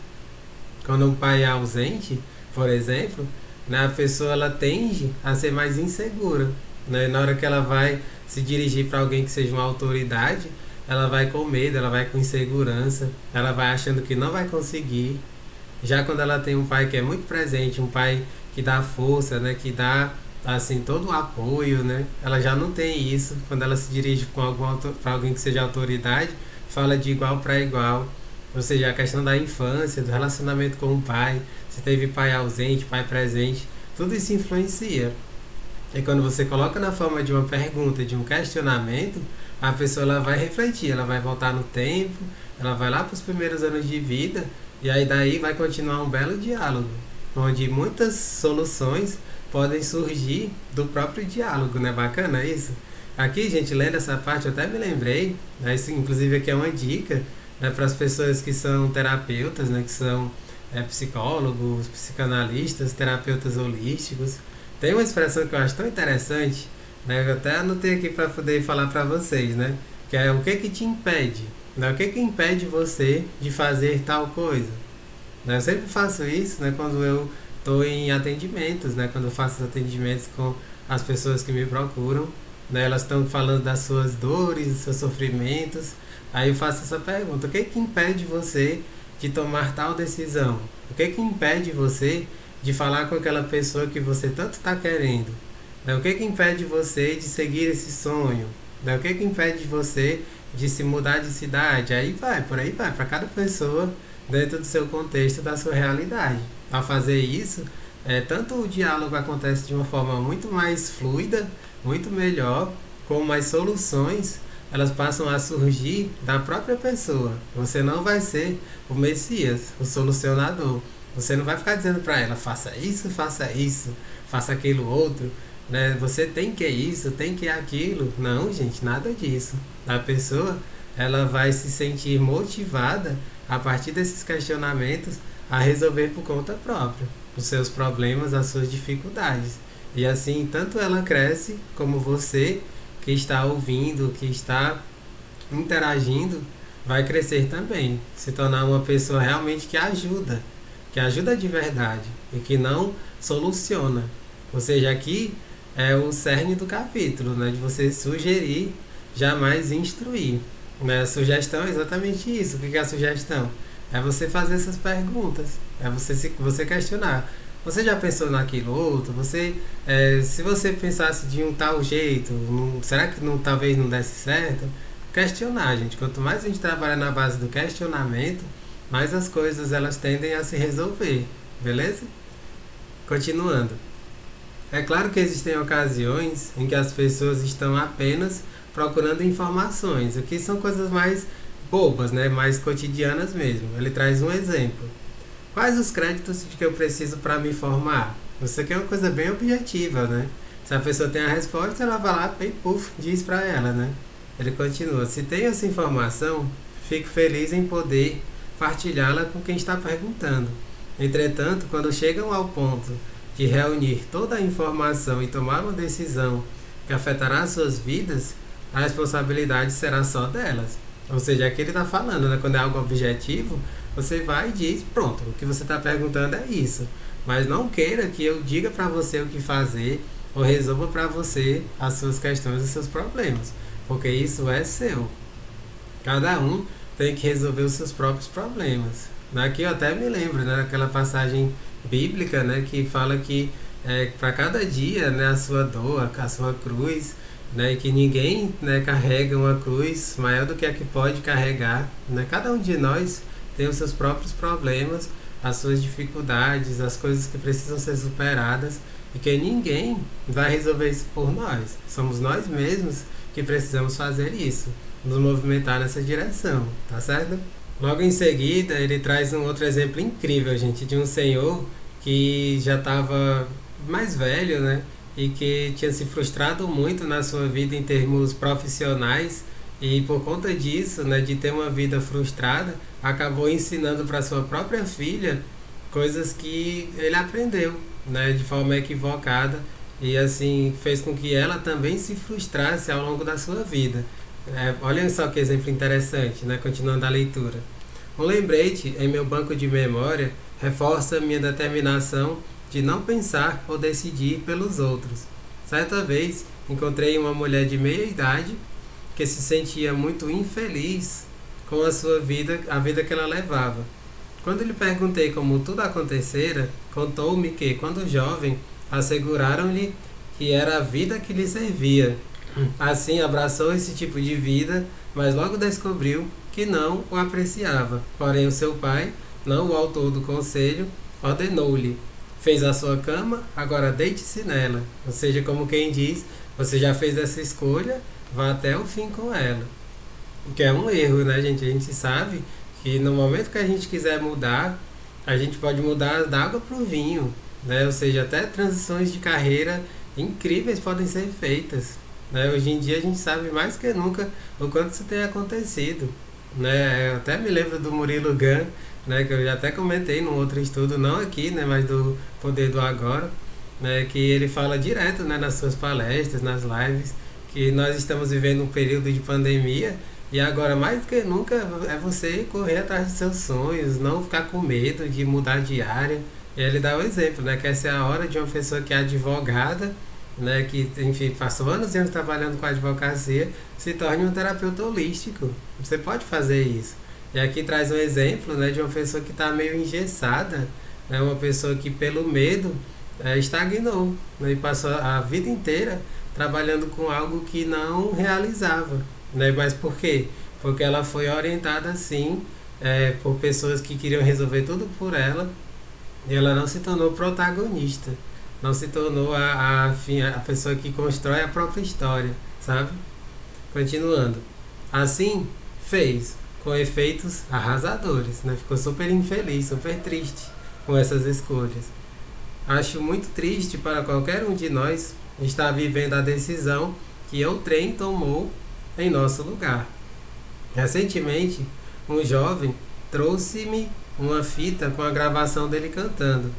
Quando o pai é ausente, por exemplo, né, a pessoa ela tende a ser mais insegura. Né? Na hora que ela vai se dirigir para alguém que seja uma autoridade, ela vai com medo, ela vai com insegurança, ela vai achando que não vai conseguir. Já quando ela tem um pai que é muito presente, um pai que dá força, né, que dá assim todo o apoio, né, ela já não tem isso. Quando ela se dirige para alguém que seja autoridade, fala de igual para igual. Ou seja, a questão da infância, do relacionamento com o pai, se teve pai ausente, pai presente, tudo isso influencia. E quando você coloca na forma de uma pergunta, de um questionamento, a pessoa ela vai refletir, ela vai voltar no tempo, ela vai lá para os primeiros anos de vida, e aí daí vai continuar um belo diálogo, onde muitas soluções podem surgir do próprio diálogo, não é bacana isso? Aqui, gente, lendo essa parte, eu até me lembrei, né, isso inclusive aqui é uma dica, né, para as pessoas que são terapeutas, né, que são psicólogos, psicanalistas, terapeutas holísticos. Tem uma expressão que eu acho tão interessante, né, eu até anotei aqui para poder falar para vocês, né, que é o que te impede, né, o que impede você de fazer tal coisa. Né, eu sempre faço isso, né, quando eu estou em atendimentos, né, quando eu faço os atendimentos com as pessoas que me procuram, né, elas estão falando das suas dores, dos seus sofrimentos. Aí eu faço essa pergunta: o que impede você de tomar tal decisão? O que impede você de falar com aquela pessoa que você tanto está querendo? Né? O que impede você de seguir esse sonho? Né? O que impede você de se mudar de cidade? Aí vai, por aí vai, para cada pessoa dentro do seu contexto, da sua realidade. Ao fazer isso, tanto o diálogo acontece de uma forma muito mais fluida, muito melhor, como as soluções elas passam a surgir da própria pessoa. Você não vai ser o Messias, o solucionador. Você não vai ficar dizendo para ela, faça isso, faça aquilo outro, né? Você tem que isso, tem que aquilo. Não, gente, nada disso. A pessoa ela vai se sentir motivada a partir desses questionamentos a resolver por conta própria os seus problemas, as suas dificuldades. E assim, tanto ela cresce, como você que está ouvindo, que está interagindo, vai crescer também. Se tornar uma pessoa realmente que ajuda de verdade e que não soluciona. Ou seja, aqui é o cerne do capítulo, né? De você sugerir, jamais instruir. Né? A sugestão é exatamente isso. O que é a sugestão? É você fazer essas perguntas, é você questionar. Você já pensou naquilo outro? Se você pensasse de um tal jeito, será que talvez não desse certo? Questionar, gente. Quanto mais a gente trabalha na base do questionamento, mais as coisas elas tendem a se resolver, beleza? Continuando. É claro que existem ocasiões em que as pessoas estão apenas procurando informações, aqui são coisas mais bobas, né? Mais cotidianas mesmo. Ele traz um exemplo. Quais os créditos de que eu preciso para me formar? Isso aqui é uma coisa bem objetiva, né? Se a pessoa tem a resposta, ela vai lá e puf, diz para ela, né? Ele continua: se tem essa informação, fico feliz em poder partilhá-la com quem está perguntando. Entretanto, quando chegam ao ponto de reunir toda a informação e tomar uma decisão que afetará as suas vidas, a responsabilidade será só delas. Ou seja, aqui ele está falando, né? Quando é algo objetivo, você vai e diz, pronto, o que você está perguntando é isso. Mas não queira que eu diga para você o que fazer ou resolva para você as suas questões e seus problemas, porque isso é seu. Cada um tem que resolver os seus próprios problemas. Aqui eu até me lembro, né, daquela passagem bíblica, né, que fala que para cada dia, né, a sua dor, a sua cruz, né, e que ninguém, né, carrega uma cruz maior do que a que pode carregar. Né? Cada um de nós tem os seus próprios problemas, as suas dificuldades, as coisas que precisam ser superadas, e que ninguém vai resolver isso por nós. Somos nós mesmos que precisamos fazer isso, nos movimentar nessa direção, tá certo? Logo em seguida, ele traz um outro exemplo incrível, gente, de um senhor que já estava mais velho, né? E que tinha se frustrado muito na sua vida em termos profissionais, e por conta disso, né, de ter uma vida frustrada, acabou ensinando para sua própria filha coisas que ele aprendeu, né, de forma equivocada, e assim fez com que ela também se frustrasse ao longo da sua vida. Olhem só que exemplo interessante, né, continuando a leitura. Um lembrete em meu banco de memória reforça minha determinação de não pensar ou decidir pelos outros. Certa vez, encontrei uma mulher de meia idade que se sentia muito infeliz com a sua vida, a vida que ela levava. Quando lhe perguntei como tudo acontecera, contou-me que, quando jovem, asseguraram-lhe que era a vida que lhe servia. Assim, abraçou esse tipo de vida, mas logo descobriu que não o apreciava. Porém, o seu pai, não o autor do conselho, ordenou-lhe: fez a sua cama, agora deite-se nela. Ou seja, como quem diz, você já fez essa escolha, vá até o fim com ela. O que é um erro, né, gente? A gente sabe que no momento que a gente quiser mudar, a gente pode mudar da água para o vinho, né? Ou seja, até transições de carreira incríveis podem ser feitas. Né? Hoje em dia a gente sabe mais que nunca o quanto isso tem acontecido. Né? Eu até me lembro do Murilo Gun, né, que eu já até comentei num outro estudo, não aqui, né, mas do Poder do Agora, né, que ele fala direto, né, nas suas palestras, nas lives, que nós estamos vivendo um período de pandemia e agora mais do que nunca é você correr atrás dos seus sonhos, não ficar com medo de mudar de área. E ele dá o exemplo, né, que essa é a hora de uma pessoa que é advogada, né, que enfim passou anos e anos trabalhando com a advocacia, se torne um terapeuta holístico. Você pode fazer isso. E aqui traz um exemplo, né, de uma pessoa que está meio engessada, né, uma pessoa que pelo medo estagnou, né, e passou a vida inteira trabalhando com algo que não realizava. Né, mas por quê? Porque ela foi orientada assim por pessoas que queriam resolver tudo por ela, e ela não se tornou protagonista. Não se tornou a pessoa que constrói a própria história, sabe? Continuando. Assim, fez, com efeitos arrasadores, né? Ficou super infeliz, super triste com essas escolhas. Acho muito triste para qualquer um de nós estar vivendo a decisão que outrem tomou em nosso lugar. Recentemente, um jovem trouxe-me uma fita com a gravação dele cantando.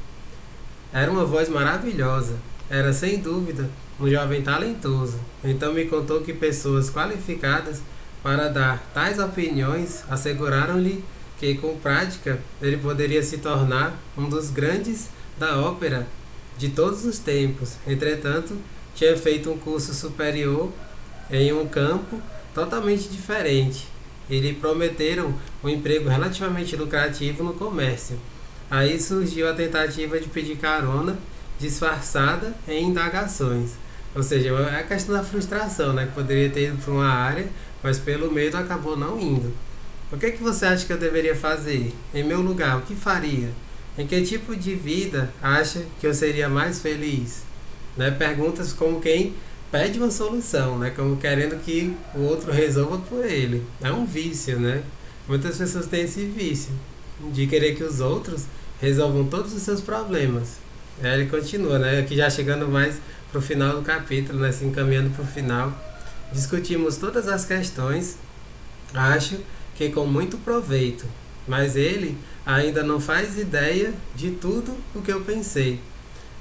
Era uma voz maravilhosa, era sem dúvida um jovem talentoso. Então me contou que pessoas qualificadas para dar tais opiniões asseguraram-lhe que com prática ele poderia se tornar um dos grandes da ópera de todos os tempos. Entretanto, tinha feito um curso superior em um campo totalmente diferente. E lhe prometeram um emprego relativamente lucrativo no comércio. Aí surgiu a tentativa de pedir carona disfarçada em indagações. Ou seja, é a questão da frustração, né? Que poderia ter ido para uma área, mas pelo medo acabou não indo. O que você acha que eu deveria fazer? Em meu lugar, o que faria? Em que tipo de vida acha que eu seria mais feliz? né? Perguntas como quem pede uma solução, né? Como querendo que o outro resolva por ele. É um vício, né? Muitas pessoas têm esse vício de querer que os outros resolvam todos os seus problemas. Aí ele continua, né? Aqui já chegando mais pro final do capítulo, né? Se encaminhando pro final. Discutimos todas as questões, acho que com muito proveito, mas ele ainda não faz ideia de tudo o que eu pensei.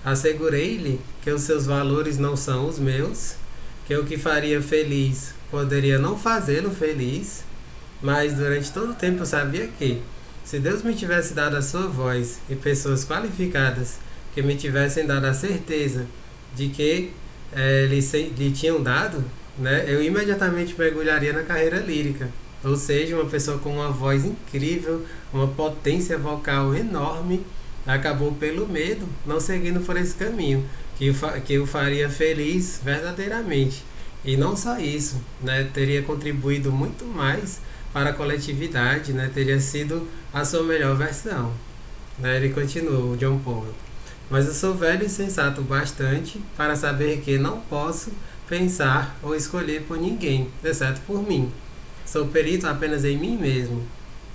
Assegurei-lhe que os seus valores não são os meus, que o que faria feliz poderia não fazê-lo feliz, mas durante todo o tempo eu sabia que, se Deus me tivesse dado a sua voz e pessoas qualificadas que me tivessem dado a certeza de que lhe tinham dado, né, eu imediatamente mergulharia na carreira lírica. Ou seja, uma pessoa com uma voz incrível, uma potência vocal enorme, acabou pelo medo não seguindo por esse caminho, que o faria feliz verdadeiramente. E não só isso, né, teria contribuído muito mais para a coletividade, né, teria sido a sua melhor versão. Né, ele continua, o John Paul. Mas eu sou velho e sensato bastante para saber que não posso pensar ou escolher por ninguém, exceto por mim. Sou perito apenas em mim mesmo.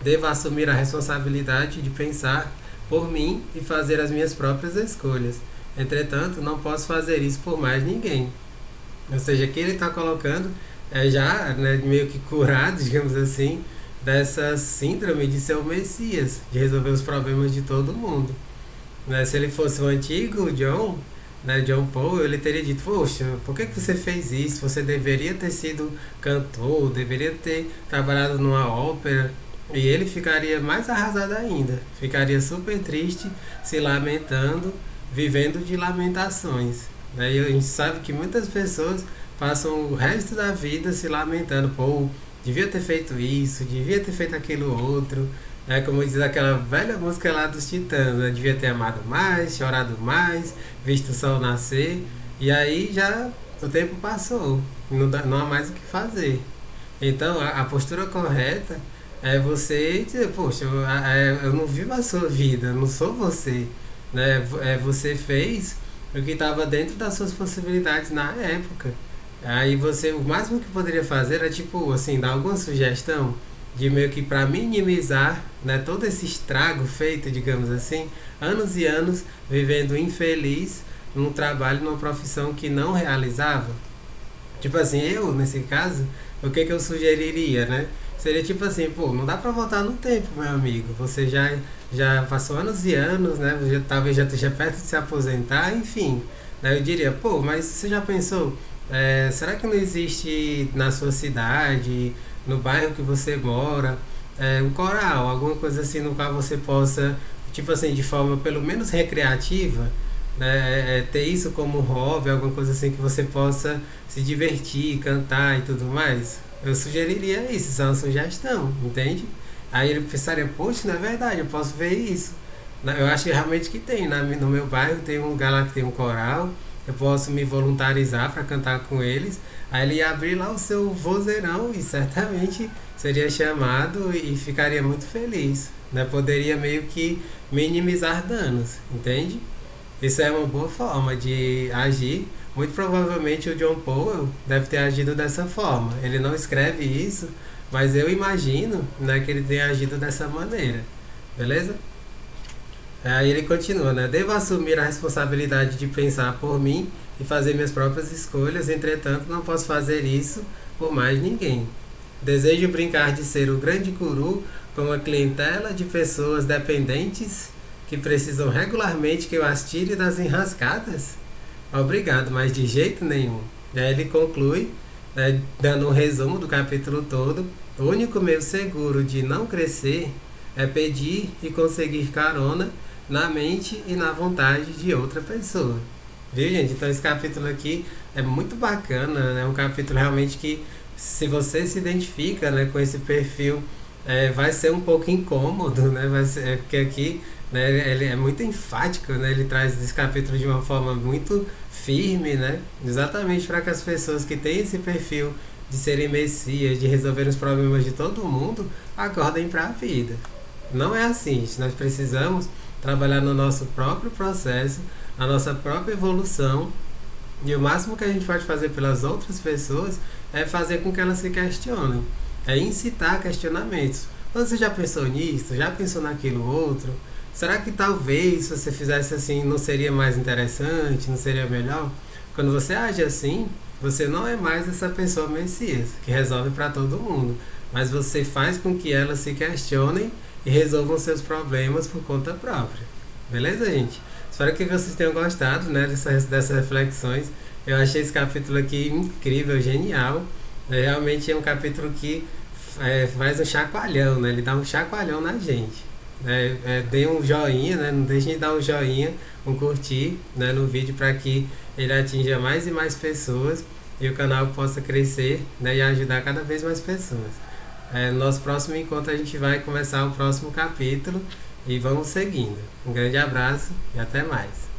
Devo assumir a responsabilidade de pensar por mim e fazer as minhas próprias escolhas. Entretanto, não posso fazer isso por mais ninguém. Ou seja, aqui ele está colocando já, né, meio que curado, digamos assim, dessa síndrome de ser o Messias, de resolver os problemas de todo mundo. Né, se ele fosse o antigo John, né, John Paul, ele teria dito: poxa, por que você fez isso? Você deveria ter sido cantor, deveria ter trabalhado numa ópera. E ele ficaria mais arrasado ainda, ficaria super triste, se lamentando, vivendo de lamentações. Né? E a gente sabe que muitas pessoas passam o resto da vida se lamentando: pô, devia ter feito isso, devia ter feito aquilo outro. Como diz aquela velha música lá dos Titãs, né? Devia ter amado mais, chorado mais, visto o sol nascer. E aí já o tempo passou, não há mais o que fazer. Então a postura correta é você dizer: poxa, eu não vivo a sua vida, eu não sou você. Né? Você fez o que estava dentro das suas possibilidades na época. Aí você, o máximo que poderia fazer era tipo assim, dar alguma sugestão de meio que para minimizar, né, todo esse estrago feito, digamos assim, anos e anos vivendo infeliz num trabalho, numa profissão que não realizava. Tipo assim, eu, nesse caso, o que eu sugeriria, né? Seria tipo assim: pô, não dá pra voltar no tempo, meu amigo. Você já passou anos e anos, né? Talvez já esteja perto de se aposentar, enfim. Né? Eu diria: pô, mas você já pensou, será que não existe na sua cidade, no bairro que você mora, um coral, alguma coisa assim no qual você possa, tipo assim, de forma pelo menos recreativa, né, ter isso como hobby, alguma coisa assim que você possa se divertir, cantar e tudo mais? Eu sugeriria isso, isso é uma sugestão, entende? Aí ele pensaria: poxa, não é verdade, eu posso ver isso. Eu acho que realmente que tem, no meu bairro tem um lugar lá que tem um coral, eu posso me voluntarizar para cantar com eles. Aí ele ia abrir lá o seu vozeirão e certamente seria chamado e ficaria muito feliz. Né? Poderia meio que minimizar danos, entende? Isso é uma boa forma de agir. Muito provavelmente o John Paul deve ter agido dessa forma. Ele não escreve isso, mas eu imagino, né, que ele tenha agido dessa maneira. Beleza? Aí ele continua, né? Devo assumir a responsabilidade de pensar por mim e fazer minhas próprias escolhas, entretanto não posso fazer isso por mais ninguém. Desejo brincar de ser o grande guru com uma clientela de pessoas dependentes que precisam regularmente que eu as tire das enrascadas? Obrigado, mas de jeito nenhum. Aí ele conclui, né, dando um resumo do capítulo todo: o único meio seguro de não crescer é pedir e conseguir carona na mente e na vontade de outra pessoa. Viu, gente? Então esse capítulo aqui é muito bacana, é um capítulo realmente que, se você se identifica, né, com esse perfil, vai ser um pouco incômodo, né? Vai ser, porque aqui, né, ele é muito enfático, né? Ele traz esse capítulo de uma forma muito firme, né? Exatamente para que as pessoas que têm esse perfil de serem messias, de resolver os problemas de todo mundo, acordem para a vida. Não é assim, gente. Nós precisamos trabalhar no nosso próprio processo, a nossa própria evolução, E o máximo que a gente pode fazer pelas outras pessoas é fazer com que elas se questionem. É incitar questionamentos. Você já pensou nisso? Já pensou naquilo outro? Será que talvez se você fizesse assim não seria mais interessante? Não seria melhor? Quando você age assim, você não é mais essa pessoa Messias que resolve para todo mundo. Mas você faz com que elas se questionem e resolvam seus problemas por conta própria. Beleza, gente? Espero que vocês tenham gostado, né, dessas reflexões. Eu achei esse capítulo aqui incrível, genial. Realmente é um capítulo que faz um chacoalhão, né? Ele dá um chacoalhão na gente. Dê um joinha, né? Não deixem de dar um joinha, um curtir, né, no vídeo para que ele atinja mais e mais pessoas e o canal possa crescer, né, e ajudar cada vez mais pessoas. No nosso próximo encontro a gente vai começar o próximo capítulo e vamos seguindo. Um grande abraço e até mais.